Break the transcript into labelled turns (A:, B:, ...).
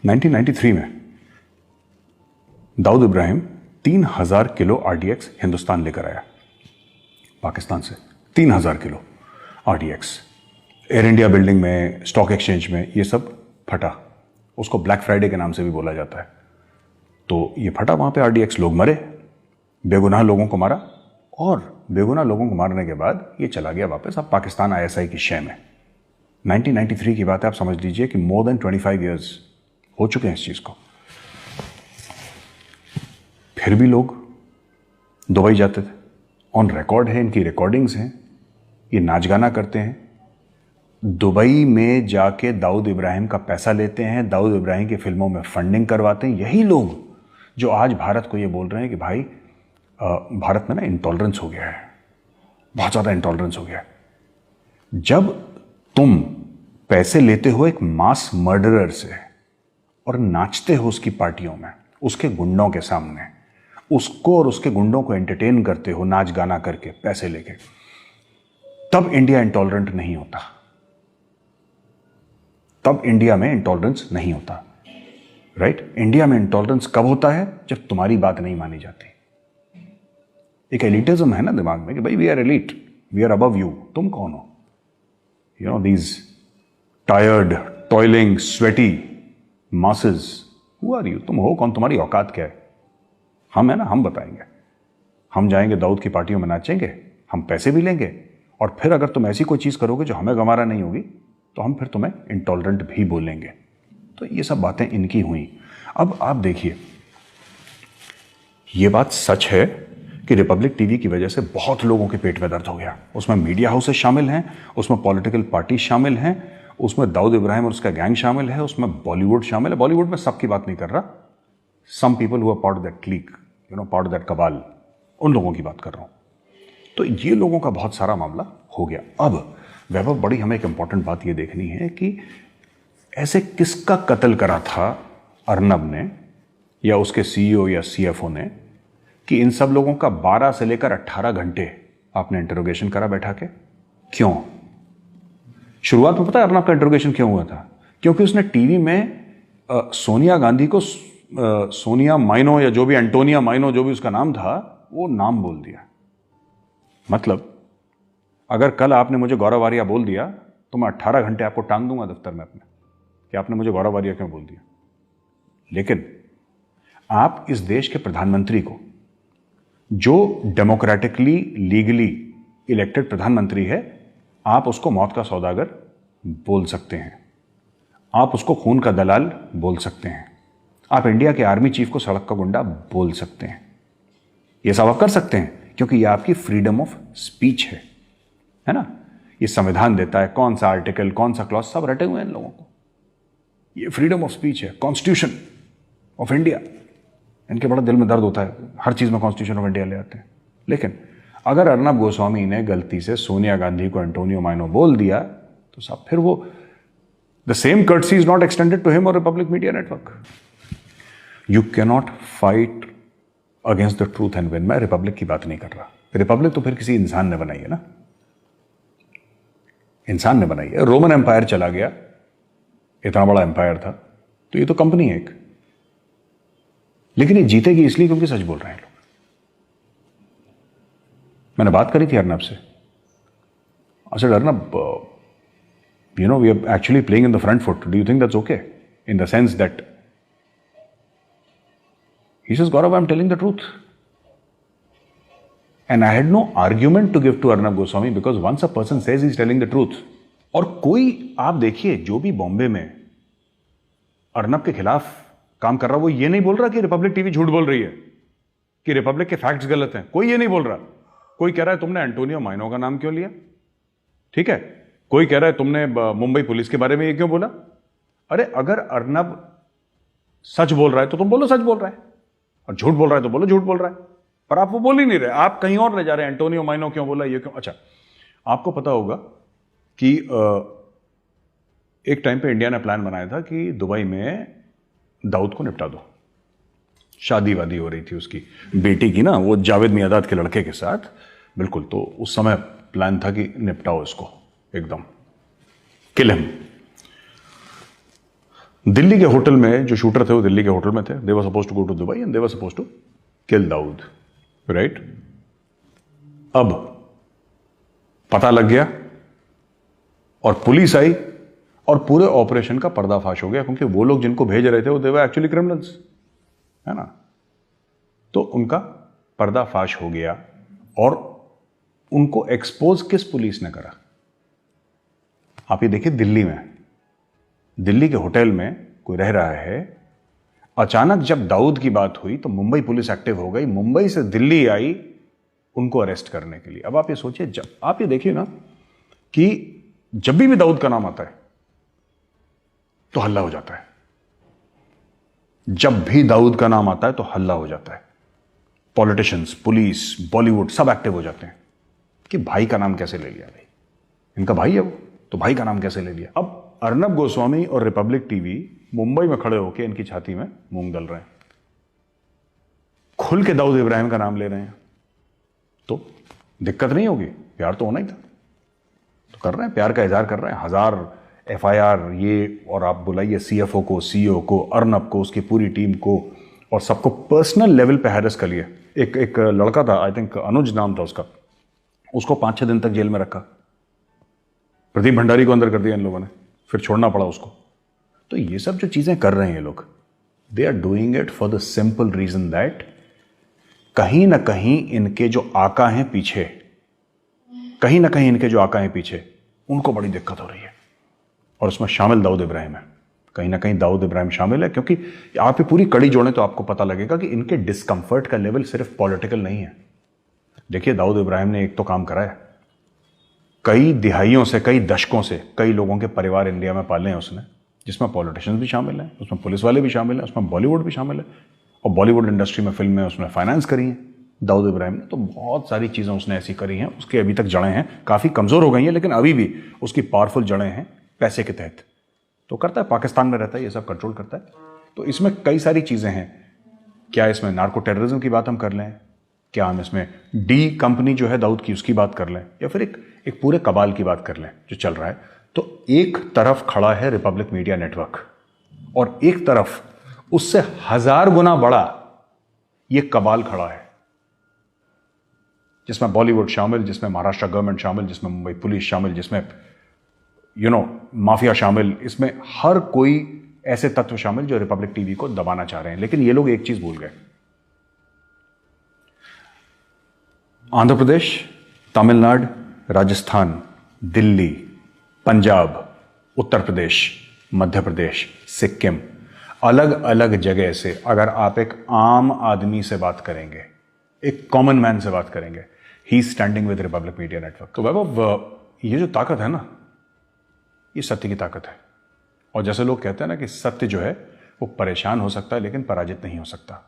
A: 1993 में Dawood Ibrahim 3000 kilo RDX Hindustan लेकर आया पाकिस्तान से। 3000 kilo RDX air India building में, स्टॉक एक्सचेंज में, ये सब फटा। उसको ब्लैक फ्राइडे के नाम से भी बोला जाता है। तो ये फटा वहां पे आरडीएक्स, लोग मरे, बेगुनाह लोगों को मारा, और बेगुनाह लोगों को मारने के बाद ये चला गया वापस अब पाकिस्तान आईएसआई की शय में। 1993 की बात है, आप समझ लीजिए कि मोर देन 25 ईयर्स हो चुके हैं इस चीज को। फिर भी लोग दुबई जाते थे। ऑन रिकॉर्ड है, इनकी रिकॉर्डिंग्स हैं, ये नाच गाना करते हैं, दुबई में जाके दाऊद इब्राहिम का पैसा लेते हैं, दाऊद इब्राहिम की फिल्मों में फंडिंग करवाते हैं। यही लोग जो आज भारत को ये बोल रहे हैं कि भाई भारत में ना इंटॉलरेंस हो गया है, बहुत ज़्यादा इंटॉलरेंस हो गया है। जब तुम पैसे लेते हो एक मास मर्डरर से और नाचते हो उसकी पार्टियों में, उसके गुंडों के सामने, उसको और उसके गुंडों को एंटरटेन करते हो नाच गाना करके, पैसे लेके, तब इंडिया इंटॉलरेंट नहीं होता। तब इंडिया में इंटॉलरेंस नहीं होता। राइट? इंडिया में इंटॉलरेंस कब होता है? जब तुम्हारी बात नहीं मानी जाती। एक एलिटिज्म है ना दिमाग में कि भाई we are elite, we are above you, तुम कौन हो? You know these tired, toiling, sweaty masses, who are you? तुम हो कौन? तुम्हारी औकात क्या है? हम है ना, हम बताएंगे। हम जाएंगे दाऊद की पार्टियों में नाचेंगे, हम पैसे भी लेंगे, और फिर अगर तुम ऐसी कोई चीज करोगे जो हमें गंवारा नहीं होगी तो हम फिर तुम्हें इंटॉलरेंट भी बोलेंगे। तो ये सब बातें इनकी हुई। अब आप देखिए, ये बात सच है कि रिपब्लिक टीवी की वजह से बहुत लोगों के पेट में दर्द हो गया। उसमें मीडिया हाउसेस शामिल हैं, उसमें पॉलिटिकल पार्टी शामिल हैं, उसमें दाऊद इब्राहिम और उसका गैंग शामिल है, उसमें बॉलीवुड शामिल है। बॉलीवुड में सबकी बात नहीं कर रहा, some people who are part of that clique, you know, part of that cabal, उन लोगों की बात कर रहा हूं। तो ये लोगों का बहुत सारा मामला हो गया। अब वैभव, बड़ी हमें एक इंपॉर्टेंट बात ये देखनी है कि ऐसे किसका कत्ल करा था अर्नब ने या उसके सीईओ या सीएफओ ने कि इन सब लोगों का 12 से लेकर 18 घंटे आपने इंटरोगेशन करा बैठा के? क्यों? शुरुआत में पता है अर्नब का इंटरोगेशन क्यों हुआ था? क्योंकि उसने टीवी में सोनिया गांधी को सोनिया माइनो या जो भी, एंटोनिया माइनो जो भी उसका नाम था, वो नाम बोल दिया। मतलब अगर कल आपने मुझे गौरव आर्या बोल दिया तो मैं 18 घंटे आपको टांग दूंगा दफ्तर में अपने कि आपने मुझे गौरव आर्या क्यों बोल दिया। लेकिन आप इस देश के प्रधानमंत्री को, जो डेमोक्रेटिकली लीगली इलेक्टेड प्रधानमंत्री है, आप उसको मौत का सौदागर बोल सकते हैं, आप उसको खून का दलाल बोल सकते हैं, आप इंडिया के आर्मी चीफ को सड़क का गुंडा बोल सकते हैं। ये सब आप कर सकते हैं क्योंकि ये आपकी फ्रीडम ऑफ स्पीच है ना? ये संविधान देता है, कौन सा आर्टिकल, कौन सा क्लॉज, सब रटे हुए हैं इन लोगों को। ये फ्रीडम ऑफ स्पीच है, कॉन्स्टिट्यूशन ऑफ इंडिया। इनके बड़ा दिल में दर्द होता है, हर चीज में कॉन्स्टिट्यूशन ऑफ इंडिया ले आते हैं। लेकिन अगर अर्नब गोस्वामी ने गलती से सोनिया गांधी को एंटोनियो माइनो बोल दिया तो सब फिर वो, the same courtesy is not extended to him और Republic Media Network. You cannot fight against the truth and win. मैं रिपब्लिक की बात नहीं कर रहा। रिपब्लिक तो फिर किसी इंसान ने बनाई है ना, इंसान ने बनाई है। रोमन एम्पायर चला गया, इतना बड़ा एम्पायर था, तो ये तो कंपनी है एक। लेकिन ये जीतेगी इसलिए क्योंकि सच बोल रहे हैं लोग। मैंने बात करी थी अर्नब से। I said, Arnab, you know, we are actually playing in the front foot. Do you think that's okay? In the sense that, he says, Gaurav, I'm telling the truth. And I had no argument to give to Arnab Goswami because once a person says he's telling the truth, और कोई, आप देखिए, जो भी बॉम्बे में अर्नब के खिलाफ काम कर रहा, वो ये नहीं बोल रहा कि रिपब्लिक टीवी झूठ बोल रही है, कि रिपब्लिक के फैक्ट्स गलत हैं। कोई ये नहीं बोल रहा। कोई कह रहा है तुमने एंटोनियो माइनो का नाम क्यों लिया, ठीक है। कोई कह रहा है तुमने मुंबई पुलिस के बारे में ये क्यों बोला। अरे अगर अर्नब सच बोल रहा है तो तुम बोलो सच बोल रहा है, और झूठ बोल रहा है तो बोलो झूठ बोल रहा है। पर आप वो बोल ही नहीं रहे, आप कहीं और ले जा रहे हैं। एंटोनियो माइनो क्यों बोला, ये क्यों। अच्छा, आपको पता होगा कि एक टाइम पे इंडिया ने प्लान बनाया था कि दुबई में दाऊद को निपटा दो। शादी वादी हो रही थी उसकी बेटी की ना, वो जावेद मियादाद के लड़के के साथ, बिल्कुल। तो उस समय प्लान था कि निपटाओ इसको एकदम, किल हिम। दिल्ली के होटल में जो शूटर थे वो दिल्ली के होटल में थे. They were suppose to go to Dubai and they were suppose to kill Dawood, right? अब पता लग गया और पुलिस आई और पूरे ऑपरेशन का पर्दाफाश हो गया, क्योंकि वो लोग जिनको भेज रहे थे वो दे वर एक्चुअली क्रिमिनल्स, है ना? तो उनका पर्दाफाश हो गया और उनको एक्सपोज किस पुलिस ने करा? आप ये देखिए, दिल्ली के होटल में कोई रह रहा है, अचानक जब दाऊद की बात हुई तो मुंबई पुलिस एक्टिव हो गई, मुंबई से दिल्ली आई उनको अरेस्ट करने के लिए. अब आप ये सोचिए, जब आप ये देखिए ना कि जब भी दाऊद का नाम आता है तो हल्ला हो जाता है. जब भी दाऊद का नाम आता है तो हल्ला हो जाता है. पॉलिटिशियंस, पुलिस, बॉलीवुड सब एक्टिव हो जाते हैं कि भाई का नाम कैसे ले लिया? भाई इनका भाई है वो, तो भाई का नाम कैसे ले लिया? अब अर्नब गोस्वामी और रिपब्लिक टीवी मुंबई में खड़े होकर इनकी छाती में मूंग दल रहे हैं, खुल के दाऊद इब्राहिम का नाम ले रहे हैं. तो दिक्कत नहीं होगी? प्यार तो होना ही था, तो कर रहे हैं, प्यार का इजहार कर रहे हैं. 1000 FIR ये, और आप बुलाइए CFO को, CEO को, अर्नब को, उसकी पूरी टीम को, और सबको पर्सनल लेवल पे हैरेस कर लिया. एक लड़का था, आई थिंक अनुज नाम था उसका, उसको 5-6 दिन तक जेल में रखा. प्रदीप भंडारी को अंदर कर दिया इन लोगों ने, फिर छोड़ना पड़ा उसको. तो ये सब जो चीजें कर रहे हैं ये लोग, they are doing it for the simple reason that कहीं ना कहीं इनके जो आका हैं पीछे, कहीं ना कहीं इनके जो आका हैं पीछे, उनको बड़ी दिक्कत हो रही है. और उसमें शामिल दाऊद इब्राहिम है, कहीं ना कहीं दाऊद इब्राहिम शामिल है. क्योंकि आप ये पूरी कड़ी जोड़ें तो आपको पता लगेगा कि इनके डिस्कंफर्ट का लेवल सिर्फ पॉलिटिकल नहीं है. देखिए, दाऊद इब्राहिम ने एक तो काम करा है, कई दिहाइयों से, कई दशकों से कई लोगों के परिवार इंडिया में पाले हैं उसने, जिसमें पॉलिटिशियंस भी शामिल हैं, उसमें पुलिस वाले भी शामिल हैं, उसमें बॉलीवुड भी शामिल है, और बॉलीवुड इंडस्ट्री में फिल्में उसने फाइनेंस करी हैं दाऊद इब्राहिम ने. तो बहुत सारी चीज़ें उसने ऐसी करी हैं. उसकी अभी तक जड़ें हैं, काफ़ी कमज़ोर हो गई हैं, लेकिन अभी भी उसकी पावरफुल जड़ें हैं पैसे के तहत. तो करता है, पाकिस्तान में रहता है, ये सब कंट्रोल करता है. तो इसमें कई सारी चीज़ें हैं. क्या इसमें नार्को टेररिज्म की बात हम कर लें? क्या हम इसमें डी कंपनी जो है दाऊद की, उसकी बात कर लें? या फिर एक पूरे कबाल की बात कर लें जो चल रहा है? तो एक तरफ खड़ा है रिपब्लिक मीडिया नेटवर्क, और एक तरफ उससे 1000 गुना बड़ा ये कबाल खड़ा है, जिसमें बॉलीवुड शामिल, जिसमें महाराष्ट्र गवर्नमेंट शामिल, जिसमें मुंबई पुलिस शामिल, जिसमें माफिया शामिल. इसमें हर कोई ऐसे तत्व शामिल जो रिपब्लिक टीवी को दबाना चाह रहे हैं. लेकिन ये लोग एक चीज भूल गए, आंध्र प्रदेश, तमिलनाडु, राजस्थान, दिल्ली, पंजाब, उत्तर प्रदेश, मध्य प्रदेश, सिक्किम, अलग अलग जगह से अगर आप एक आम आदमी से बात करेंगे, एक कॉमन मैन से बात करेंगे, he standing with Republic Media Network. तो वैभव, ये जो ताकत है ना, ये सत्य की ताकत है. और जैसे लोग कहते हैं ना कि सत्य जो है वो परेशान हो सकता है लेकिन पराजित नहीं हो सकता.